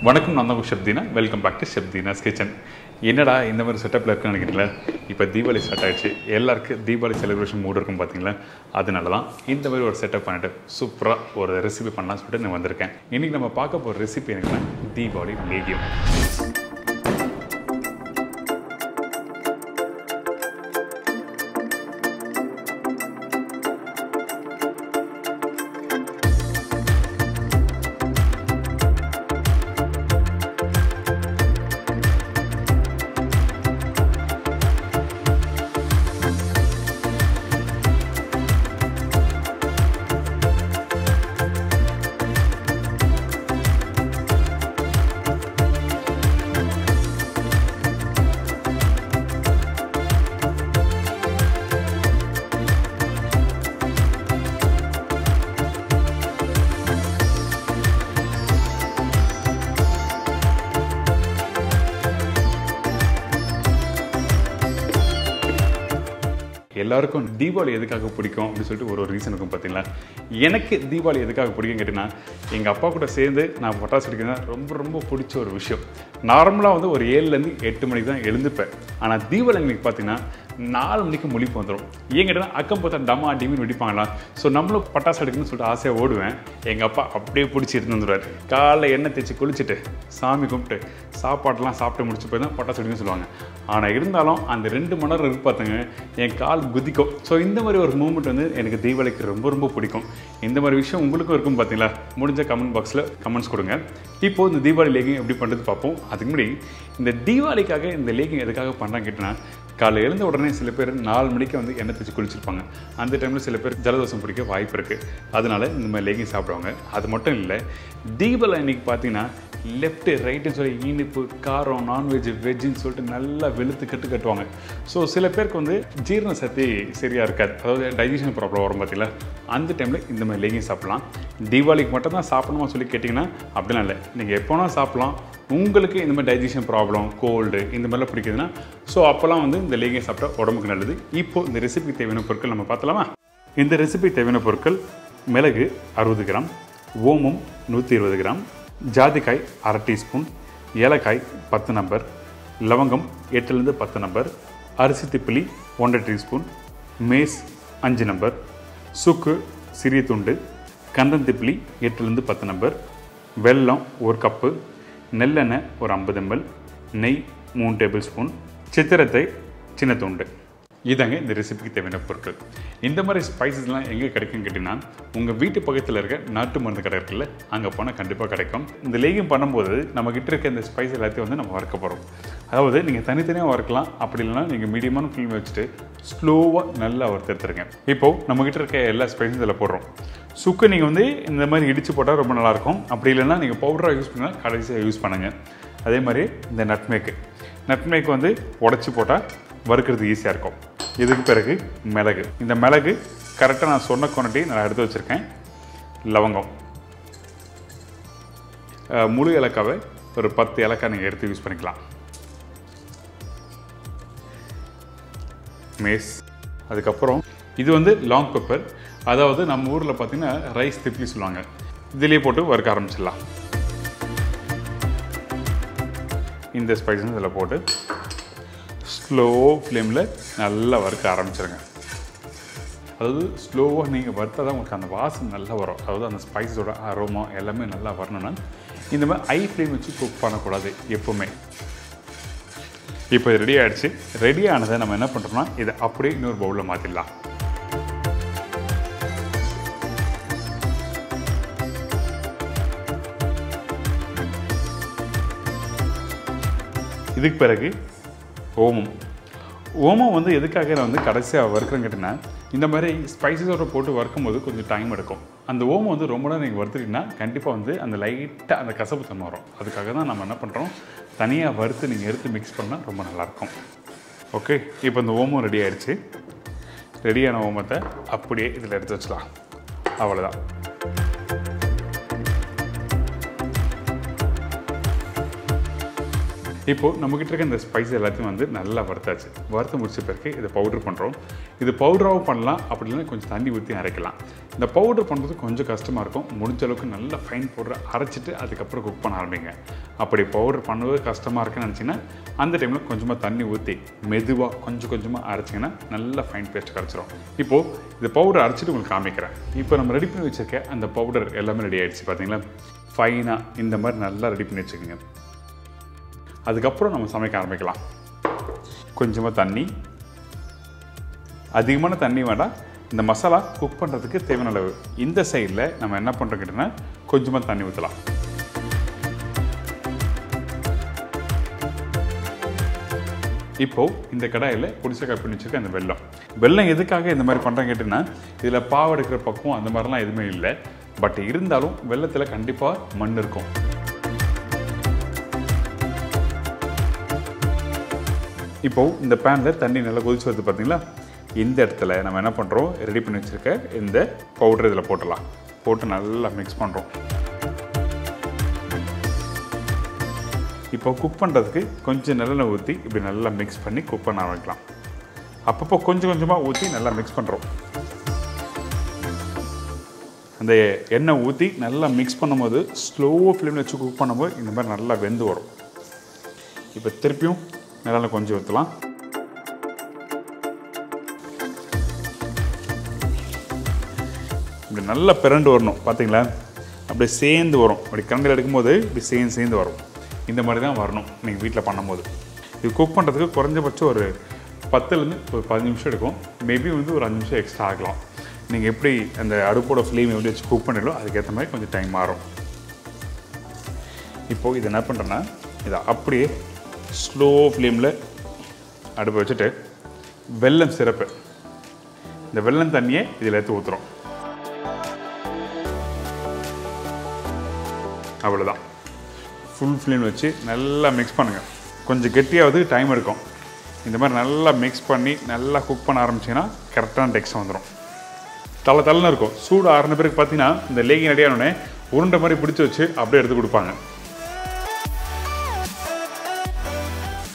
வணக்கம், நான் தான் Shabtheena. Welcome back to Shabtheena's kitchen. என்னடா இந்த மாதிரி செட்டப்பில் இருக்குன்னு நினைக்கிறீங்களா? இப்போ தீபாவளி ஸ்டார்ட் ஆகிடுச்சு. எல்லாருக்கும் தீபாவளி செலிப்ரேஷன் மூடு இருக்கும் பார்த்தீங்களா? அதனால தான் இந்த மாதிரி ஒரு செட்டப் பண்ணிட்டு சூப்பராக ஒரு ரெசிபி பண்ணலாம்னு சொல்லிட்டு நான் வந்திருக்கேன். இன்றைக்கி நம்ம பார்க்க போகிற ரெசிபி என்னன்னா தீபாவளி லேகியம். எல்லாருக்கும் தீபாவளி எதுக்காக பிடிக்கும் அப்படின்னு சொல்லிட்டு ஒரு ரீசன் இருக்கும் பார்த்தீங்களா? எனக்கு தீபாவளி எதுக்காக பிடிக்கும் கேட்டிங்கன்னா, எங்கள் அப்பா கூட சேர்ந்து நான் பட்டாசு வெடிக்கிறது ரொம்ப ரொம்ப பிடிச்ச ஒரு விஷயம். நார்மலாக வந்து ஒரு 7லேருந்து 8 மணிக்கு தான் எழுந்துப்பேன். ஆனால் தீபாவளி அன்றைக்கி பார்த்தீங்கன்னா 4 மணிக்கு முழிப்பு வந்துடும். ஏன் கேட்டால் அக்கம் பார்த்தா டமா டிமின்னு வெடிப்பாங்களா? ஸோ நம்மளும் பட்டாசு எடுக்கணும்னு சொல்லிட்டு ஆசையாக ஓடுவேன். எங்கள் அப்பா அப்படியே பிடிச்சி எடுத்து வந்துடுவார். காலைல எண்ணெய் தேய்ச்சி குளிச்சுட்டு சாமி கும்பிட்டு சாப்பாட்டெலாம் சாப்பிட்டு முடிச்சு போய் தான் பட்டாசு வெடிக்கணும்னு சொல்லுவாங்க. ஆனால் இருந்தாலும் அந்த 2 மணி நேரம் இருக்கு பார்த்துங்க, என் கால் குதிக்கும். ஸோ இந்த மாதிரி ஒரு மூமெண்ட் வந்து எனக்கு தீபாவளிக்கு ரொம்ப ரொம்ப பிடிக்கும். இந்த மாதிரி விஷயம் உங்களுக்கும் இருக்கும் பார்த்தீங்களா? முடிஞ்ச கமெண்ட் பாக்ஸில் கமெண்ட்ஸ் கொடுங்க. இப்போது இந்த தீபாவளி லேகிங் எப்படி பண்ணுறது பார்ப்போம். அதுக்கு முன்னாடி இந்த தீபாவளிக்காக இந்த லேகிங் எதுக்காக பண்ணுறாங்க கேட்டினா, காலை எழுந்த உடனே சில பேர் 4 மணிக்கு வந்து எண்ணெய் தேய்ச்சி குளிச்சிருப்பாங்க. அந்த டைமில் சில பேர் ஜலதோஷம் பிடிக்க வாய்ப்பு இருக்குது. அதனால இந்த மாதிரி லேகிங் சாப்பிடுவாங்க. அது மட்டும் இல்லை, தீபாவளி அன்றைக்கி பார்த்தீங்கன்னா லெஃப்ட்டு ரைட்டுன்னு சொல்லி இனிப்பு காரம் நான்வெஜ் வெஜ்ஜுன்னு சொல்லிட்டு நல்லா வெளுத்து கட்டுவாங்க. ஸோ சில பேருக்கு வந்து ஜீரண சக்தி சரியாக இருக்காது, அதாவது டைஜஷன் ப்ராப்ளம் வரும் பார்த்தீங்களா? அந்த டைமில் இந்த மாதிரி லேகிங் சாப்பிட்லாம். தீபாவளிக்கு மட்டும் தான் சாப்பிடணுமா சொல்லி கேட்டிங்கன்னா அப்படிலாம் இல்லை, நீங்கள் எப்போனா சாப்பிட்லாம். உங்களுக்கு இந்த மாதிரி டைஜஷன் ப்ராப்ளம் கோல்டு இந்த மாதிரிலாம் பிடிக்குதுன்னா ஸோ அப்போல்லாம் வந்து இந்த லேகியம் சாப்பிட்டா உடம்புக்கு நல்லது. இப்போது இந்த ரெசிபிக்கு தேவையான பொருட்கள் நம்ம பார்த்தலாமா? இந்த ரெசிபிக்கு தேவையான பொருட்கள்: மிளகு 60 கிராம், ஓமம் 120 கிராம், ஜாதிக்காய் 1/2 டீஸ்பூன், ஏலக்காய் 10 நம்பர், லவங்கம் 8லேருந்து 10 நம்பர், அரிசி திப்பிலி 1/2 டீஸ்பூன், மேஸ் 5 நம்பர், சுக்கு சிறிய துண்டு, கந்தந்திப்பிலி 8லேருந்து 10 நம்பர், வெல்லம் 1 கப்பு, நெல்லெண்ணெய் ஒரு 50 ml, நெய் 3 டேபிள் ஸ்பூன், சித்திரத்தை சின்ன துண்டு. இதாங்க இந்த ரெசிபிக்கு தேவையான பொருட்கள். இந்த மாதிரி ஸ்பைசஸ்லாம் எங்கே கிடைக்குன்னு கேட்டிங்கன்னா, உங்கள் வீட்டு பக்கத்தில் இருக்க நாட்டு மருந்து கடை இருக்குல்ல, அங்கே போனால் கண்டிப்பாக கிடைக்கும். இந்த லேகியம் பண்ணும்போது நம்மக்கிட்ட இருக்க இந்த ஸ்பைஸ் எல்லாத்தையும் வந்து நம்ம வறுக்க போகிறோம். அதாவது நீங்கள் தனித்தனியாக வறுக்கலாம், அப்படி இல்லைனா நீங்கள் மீடியமான ஃப்ளேம் வச்சுட்டு ஸ்லோவாக நல்லா வறுத்தெடுத்துருங்க. இப்போது நம்மக்கிட்ட இருக்க எல்லா ஸ்பைஸும் இதில் போடுறோம். சுக்கு நீங்கள் வந்து இந்த மாதிரி இடித்து போட்டால் ரொம்ப நல்லாயிருக்கும். அப்படி இல்லைன்னா நீங்கள் பவுடராக யூஸ் பண்ணால் கடைசியாக யூஸ் பண்ணுங்கள். அதே மாதிரி இந்த நட்மேக் வந்து உடச்சி போட்டால் வறுக்கிறது ஈஸியாக இருக்கும். இதுக்கு பிறகு மிளகு. இந்த மிளகு கரெக்டாக நான் சொன்ன குவான்டிட்டி நான் எடுத்து வச்சுருக்கேன். லவங்கம், முழு ஏலக்காவை ஒரு 10 ஏலக்காய் நீங்கள் எடுத்து யூஸ் பண்ணிக்கலாம். மேஸ், அதுக்கப்புறம் இது வந்து லாங் பெப்பர், அதாவது நம்ம ஊரில் பார்த்திங்கன்னா ரைஸ் திப்லி சொல்லுவாங்க. இதிலே போட்டு வறுக்க ஆரம்பிச்சிடலாம். இந்த ஸ்பைசஸ் இதில் போட்டு ஸ்லோ ஃப்ளேமில் நல்லா வறுக்க ஆரம்பிச்சிருங்க. அதாவது ஸ்லோவாக நீங்கள் வறுத்தா தான் உங்களுக்கு அந்த வாசனை நல்லா வரும். அதாவது அந்த ஸ்பைஸோட அரோமா எல்லாமே நல்லா வரணும்னா இந்த மாதிரி ஹை ஃப்ளேம் வச்சு குக் பண்ணக்கூடாது எப்போவுமே. இப்போ இது ரெடி ஆகிடுச்சு. ரெடி ஆனதை நம்ம என்ன பண்ணுறோம்னா இதை அப்படியே இன்னொரு பவுலில் மாற்றிடலாம். இதுக்கு பிறகு ஓமம் வந்து எதுக்காக நான் வந்து கடைசியாக வறுக்கிறேன்னு கேட்டிங்கன்னா, இந்த மாதிரி ஸ்பைசஸோட போட்டு வறுக்கும் போது கொஞ்சம் டைம் எடுக்கும். அந்த ஓமம் வந்து ரொம்ப நேரம் நீங்கள் வறுத்துட்டிங்கன்னா கண்டிப்பாக வந்து அந்த லைட்டாக அந்த கசப்பு தன்மை வரும். அதுக்காக தான் நம்ம என்ன பண்ணுறோம், தனியாக வறுத்து நீங்கள் எடுத்து மிக்ஸ் பண்ணால் ரொம்ப நல்லாயிருக்கும். ஓகே, இப்போ இந்த ஓமம் ரெடி ஆகிடுச்சு. ரெடியான ஓமத்தை அப்படியே இதில் எடுத்து வச்சுக்கலாம். அவ்வளோதான். இப்போது நம்மக்கிட்ட இருக்க இந்த ஸ்பைஸ் எல்லாத்தையும் வந்து நல்லா வறுத்தாச்சு. வறுத்து முடிச்ச பிறகு இதை பவுட்ரு பண்ணுறோம். இது பவுடராகவும் பண்ணலாம், அப்படி இல்லைன்னா கொஞ்சம் தண்ணி ஊற்றி அரைக்கலாம். இந்த பவுட்ரு பண்ணுறது கொஞ்சம் கஷ்டமாக இருக்கும். முடிஞ்ச அளவுக்கு நல்லா ஃபைன் பவுடரை அரைச்சிட்டு அதுக்கப்புறம் குக் பண்ண ஆரம்பிங்க. அப்படி பவுட்ரு பண்ணுறது கஷ்டமாக இருக்குன்னு நினச்சிங்கன்னா அந்த டைமில் கொஞ்சமாக தண்ணி ஊற்றி மெதுவாக கொஞ்சமாக அரைச்சிங்கன்னா நல்லா ஃபைன் பேஸ்ட் கிடச்சிரும். இப்போது இந்த பவுடர் அரைச்சிட்டு உங்களுக்கு காமிக்கிறேன். இப்போ நம்ம ரெடி பண்ணி வச்சுருக்க அந்த பவுடர் எல்லாமே ரெடி ஆகிடுச்சு. பார்த்தீங்களா, ஃபைனாக இந்த மாதிரி நல்லா ரெடி பண்ணி வச்சுக்கோங்க. அதுக்கப்புறம் நம்ம சமைக்க ஆரம்பிக்கலாம். கொஞ்சமாக தண்ணி, அதிகமான தண்ணி வேண்டாம். இந்த மசாலா குக் பண்ணுறதுக்கு தேவையான அளவு. இந்த சைடில் நம்ம என்ன பண்ணுறோம் கேட்டிங்கன்னா கொஞ்சமாக தண்ணி ஊற்றலாம். இப்போது இந்த கடாயில் குடிசை கட் பண்ணி வச்சுருக்க அந்த வெல்லம் எதுக்காக இந்த மாதிரி பண்ணுறேன்னு கேட்டிங்கன்னா இதில் பாவு எடுக்கிற பக்கம் அந்த மாதிரிலாம் எதுவுமே இல்லை. பட் இருந்தாலும் வெல்லத்தில் கண்டிப்பாக மண் இருக்கும். இப்போது இந்த பேனில் தண்ணி நல்லா கொதிச்சு வருது பார்த்தீங்களா. இந்த இடத்துல நம்ம என்ன பண்ணுறோம், ரெடி பண்ணி வச்சுருக்க இந்த பவுடர் இதில் போட்டு நல்லா மிக்ஸ் பண்ணுறோம். இப்போ குக் பண்ணுறதுக்கு கொஞ்சம் நல்லெண்ணெய் ஊற்றி இப்படி நல்லா மிக்ஸ் பண்ணி குக் பண்ண ஆரம்பிக்கலாம். அப்பப்போ கொஞ்சமாக ஊற்றி நல்லா மிக்ஸ் பண்ணுறோம். அந்த எண்ணெய் ஊற்றி நல்லா மிக்ஸ் பண்ணும்போது ஸ்லோ ஃப்ளேமில் வச்சு குக் பண்ணும்போது இந்த மாதிரி நல்லா வெந்து வரும். இப்போ திருப்பியும் நல்லா கொஞ்சம் ஊற்றலாம். இப்படி நல்லா பிறண்டு வரணும். பார்த்தீங்களா, அப்படியே சேர்ந்து வரும். அப்படி கரண்டில் எடுக்கும்போது இப்படி சேர்ந்து வரும். இந்த மாதிரி தான் வரணும் நீங்கள் வீட்டில் பண்ணும்போது. இது குக் பண்ணுறதுக்கு குறைஞ்சபட்சம் ஒரு 10லேருந்து ஒரு 15 நிமிஷம் எடுக்கும். மேபி வந்து ஒரு 5 நிமிஷம் எக்ஸ்ட்ரா ஆகலாம். நீங்கள் எப்படி அந்த அடுப்போட ஃப்ளேம் எப்படி வச்சு குக் பண்ணிடலோ அதுக்கேற்ற மாதிரி கொஞ்சம் டைம் மாறும். இப்போது இது என்ன பண்ணுறேன்னா இதை அப்படியே ஸ்லோ ஃப்ளேமில் அடுப்பை வச்சுட்டு வெல்லம் சிரப்பு, இந்த வெல்லம் தண்ணியை இதில் எடுத்து ஊற்றுறோம். அவ்வளோதான். ஃபுல் ஃப்ளேம் வச்சு நல்லா மிக்ஸ் பண்ணுங்கள். கொஞ்சம் கெட்டியாவது டைம் எடுக்கும். இந்த மாதிரி நல்லா மிக்ஸ் பண்ணி நல்லா குக் பண்ண ஆரம்பிச்சிங்கன்னா கரெக்டான டெக்ஸ்ட் வந்துடும். தள்ளன்னு இருக்கும். சூடு ஆறின பிறகு பார்த்தீங்கன்னா இந்த லேகி ரெடியானோடனே உருண்டை மாதிரி பிடிச்சி வச்சு அப்படியே எடுத்து கொடுப்பாங்க.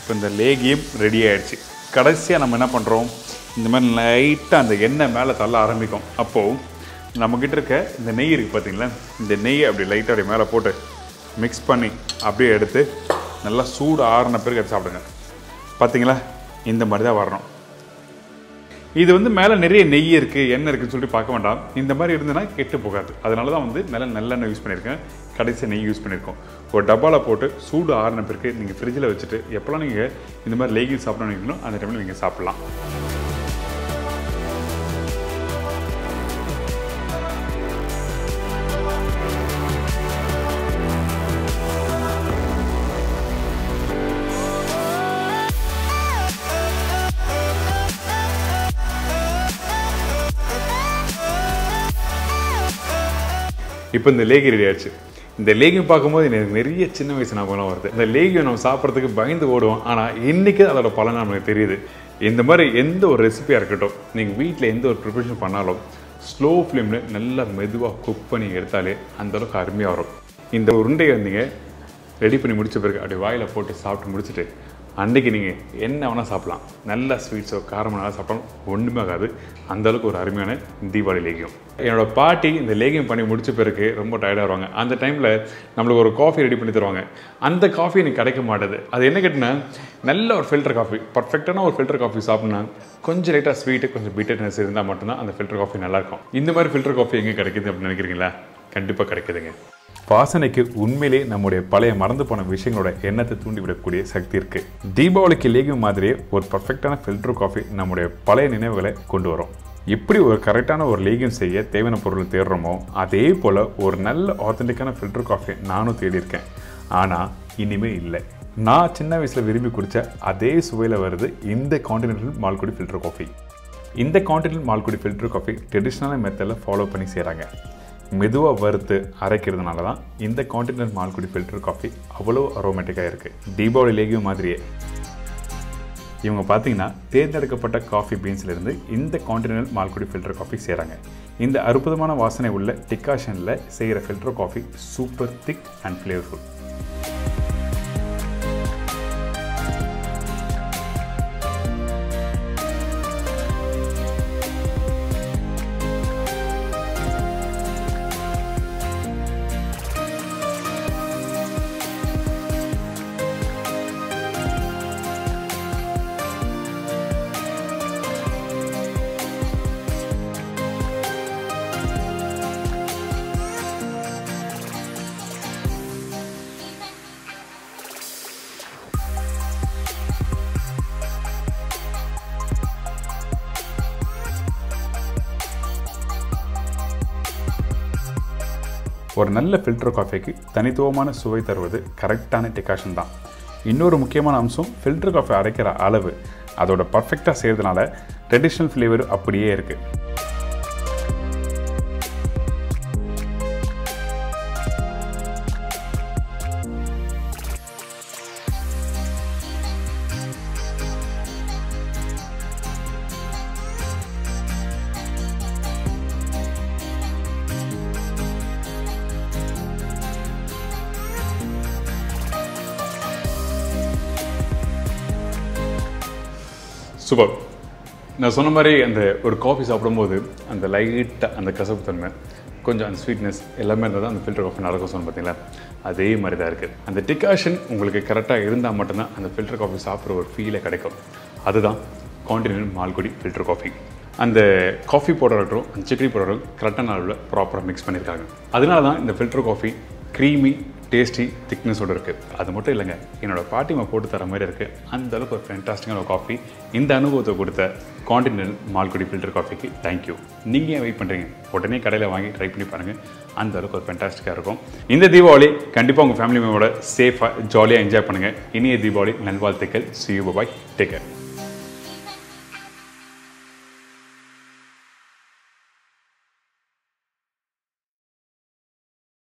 இப்போ இந்த லேகியும் ரெடி ஆகிடுச்சு. கடைசியாக நம்ம என்ன பண்ணுறோம், இந்த மாதிரி லைட்டாக அந்த எண்ணெய் மேலே தள்ள ஆரம்பிக்கும். அப்போது நம்மக்கிட்ட இருக்க இந்த நெய் இருக்குது பார்த்தீங்களா, இந்த நெய்யை அப்படி லைட்டாக அப்படியே மேலே போட்டு மிக்ஸ் பண்ணி அப்படியே எடுத்து நல்லா சூடு ஆறின பிறகு எடுத்து சாப்பிடுங்க. பார்த்தீங்களா, இந்த மாதிரி தான் வரணும். இது வந்து மேலே நிறைய நெய் இருக்குது, எண்ணெய் இருக்குதுன்னு சொல்லிட்டு பார்க்க வேண்டாம். இந்த மாதிரி இருந்ததுன்னா கெட்டு போகாது. அதனால தான் வந்து மேலே நல்லெண்ணெய் யூஸ் பண்ணியிருக்கேன், கடைசி நெய் யூஸ் பண்ணியிருக்கோம். ஒரு டப்பாவில் போட்டு சூடு ஆறின பிறகு நீங்கள் ஃப்ரிட்ஜில் வச்சுட்டு எப்போலாம் நீங்கள் இந்த மாதிரி லேகிங் சாப்பிடணும்னு நினைக்கணும் அந்த டைமில் நீங்கள் சாப்பிட்லாம். இப்போ இந்த லேகி ரெடி ஆச்சு. இந்த லேகியம் பார்க்கும்போது எனக்கு நிறைய சின்ன வயசு ஞாபகம் வருது. இந்த லேகியம் நம்ம சாப்பிட்றதுக்கு பயந்து ஓடுவோம். ஆனால் இன்றைக்கி அதோட பலன் நமக்கு தெரியுது. இந்த மாதிரி எந்த ஒரு ரெசிபியாக இருக்கட்டும், நீங்கள் வீட்டில் எந்த ஒரு ப்ரிப்பரேஷன் பண்ணாலும் ஸ்லோ ஃப்ளேமில் நல்லா மெதுவாக குக் பண்ணி எடுத்தாலே அந்தளவுக்கு அருமையாக வரும். இந்த உருண்டையை நீங்கள் ரெடி பண்ணி முடித்த பிறகு அப்படி வாயில் போட்டு சாப்பிட்டு முடிச்சுட்டு அன்றைக்கி நீங்கள் என்ன வேணால் சாப்பிட்லாம். நல்ல ஸ்வீட்ஸோ காரமாக நல்லா சாப்பிட்டாலும் ஒன்றுமே ஆகாது. அந்தளவுக்கு ஒரு அருமையான தீபாவளி லேகியம். என்னோடய பாட்டி இந்த லேகியம் பண்ணி முடித்த பிறகு ரொம்ப டயர்டாக வருவாங்க. அந்த டைமில் நம்மளுக்கு ஒரு காஃபி ரெடி பண்ணி தருவாங்க. அந்த காஃபி எனக்கு கிடைக்க மாட்டேது. அது என்ன கேட்டிங்கன்னா நல்ல ஒரு ஃபில்டர் காஃபி, பர்ஃபெக்டான ஒரு ஃபில்டர் காஃபி சாப்பிட்னா கொஞ்சம் லைட்டாக ஸ்வீட்டு கொஞ்சம் பிட்டர்னஸ் இருந்தால் மட்டும்தான் அந்த ஃபில்டர் காஃபி நல்லாயிருக்கும். இந்த மாதிரி ஃபில்டர் காஃபி எங்கே கிடைக்குது அப்படின்னு நினைக்கிறீங்களா? கண்டிப்பாக கிடைக்குதுங்க. வாசனைக்கு உண்மையிலே நம்முடைய பழைய மறந்து போன விஷயங்களோட எண்ணத்தை தூண்டிவிடக்கூடிய சக்தி இருக்குது. தீபாவளிக்கு லேகியம் மாதிரியே ஒரு பர்ஃபெக்டான ஃபில்டர் காஃபி நம்முடைய பழைய நினைவுகளை கொண்டு வரும். எப்படி ஒரு கரெக்டான ஒரு லேகியம் செய்ய தேவையான பொருள் தேடுறோமோ அதே போல் ஒரு நல்ல ஆத்தென்டிக்கான ஃபில்டர் காஃபி நானும் தேடியிருக்கேன். ஆனால் இனிமேல் இல்லை. நான் சின்ன வயசில் விரும்பி குடித்த அதே சுவையில் வருது இந்த கான்டினென்டல் மால்குடி ஃபில்டர் காஃபி. இந்த கான்டினென்டல் மால்குடி ஃபில்டர் காஃபி ட்ரெடிஷ்னலான மெத்தடில் ஃபாலோ பண்ணி செய்கிறாங்க. மெதுவாக வறுத்து அரைக்கிறதுனால தான் இந்த கான்டினென்டல் மால்குடி ஃபில்டர் காஃபி அவ்வளோ அரோமேட்டிக்காக இருக்குது. தீபாவளி லேகியம் மாதிரியே இவங்க பார்த்தீங்கன்னா தேர்ந்தெடுக்கப்பட்ட காஃபி பீன்ஸ்லேருந்து இந்த கான்டினென்டல் மால்குடி ஃபில்டர் காஃபி செய்கிறாங்க. இந்த அற்புதமான வாசனை உள்ள டிகாஷனில் செய்கிற filter coffee super thick and flavourful. ஒரு நல்ல ஃபில்டர் காஃபிக்கு தனித்துவமான சுவை தருவது கரெக்டான டிகாஷன் தான். இன்னொரு முக்கியமான அம்சம் ஃபில்டர் காஃபி அரைக்கிற அளவு. அதோட பர்ஃபெக்டாக செய்கிறதுனால ட்ரெடிஷ்னல் ஃப்ளேவர் அப்படியே இருக்குது. சூப்பர். நான் சொன்ன மாதிரி அந்த ஒரு காஃபி சாப்பிடும்போது அந்த லைட்டாக அந்த கசப்பு தன்மை, கொஞ்சம் அந்த ஸ்வீட்னஸ் எல்லாமே இருந்தால் தான் அந்த ஃபில்டர் காஃபி நடக்கும் சொன்ன பார்த்தீங்களா, அதே மாதிரி தான் இருக்குது. அந்த டிகாஷன் உங்களுக்கு கரெக்டாக இருந்தால் மட்டும்தான் அந்த ஃபில்டர் காஃபி சாப்பிட்ற ஒரு ஃபீலை கிடைக்கும். அதுதான் கான்டினென்டல் மால்குடி ஃபில்டர் காஃபி. அந்த காஃபி பவுடரும் அந்த சிக்கரி பவுடரும் கரெக்டான அளவில் ப்ராப்பராக மிக்ஸ் பண்ணியிருக்காங்க. அதனால தான் இந்த ஃபில்டர் காஃபி க்ரீமி டேஸ்டி திக்னஸோடு இருக்குது. அது மட்டும் இல்லைங்க, என்னோடய பாட்டிமா போட்டு தர மாதிரி இருக்குது. அந்தளவுக்கு ஒரு ஃபேன்டாஸ்டிக்கான காஃபி. இந்த அனுபவத்தை கொடுத்த கான்டினென்டல் மால்குடி ஃபில்டர் காஃபிக்கு தேங்க்யூ. நீங்கள் ஏன் வெயிட் பண்ணுறீங்க? உடனே கடையில் வாங்கி ட்ரை பண்ணி பாருங்கள். அந்த அளவுக்கு ஒரு ஃபேன்டாஸ்டிக்காக இருக்கும். இந்த தீபாவளி கண்டிப்பாக உங்கள் ஃபேமிலி மெம்பரோட சேஃபாக ஜாலியாக என்ஜாய் பண்ணுங்கள். இனிய தீபாவளி நல்வாழ்த்துக்கள். See you, bye-bye. Take care.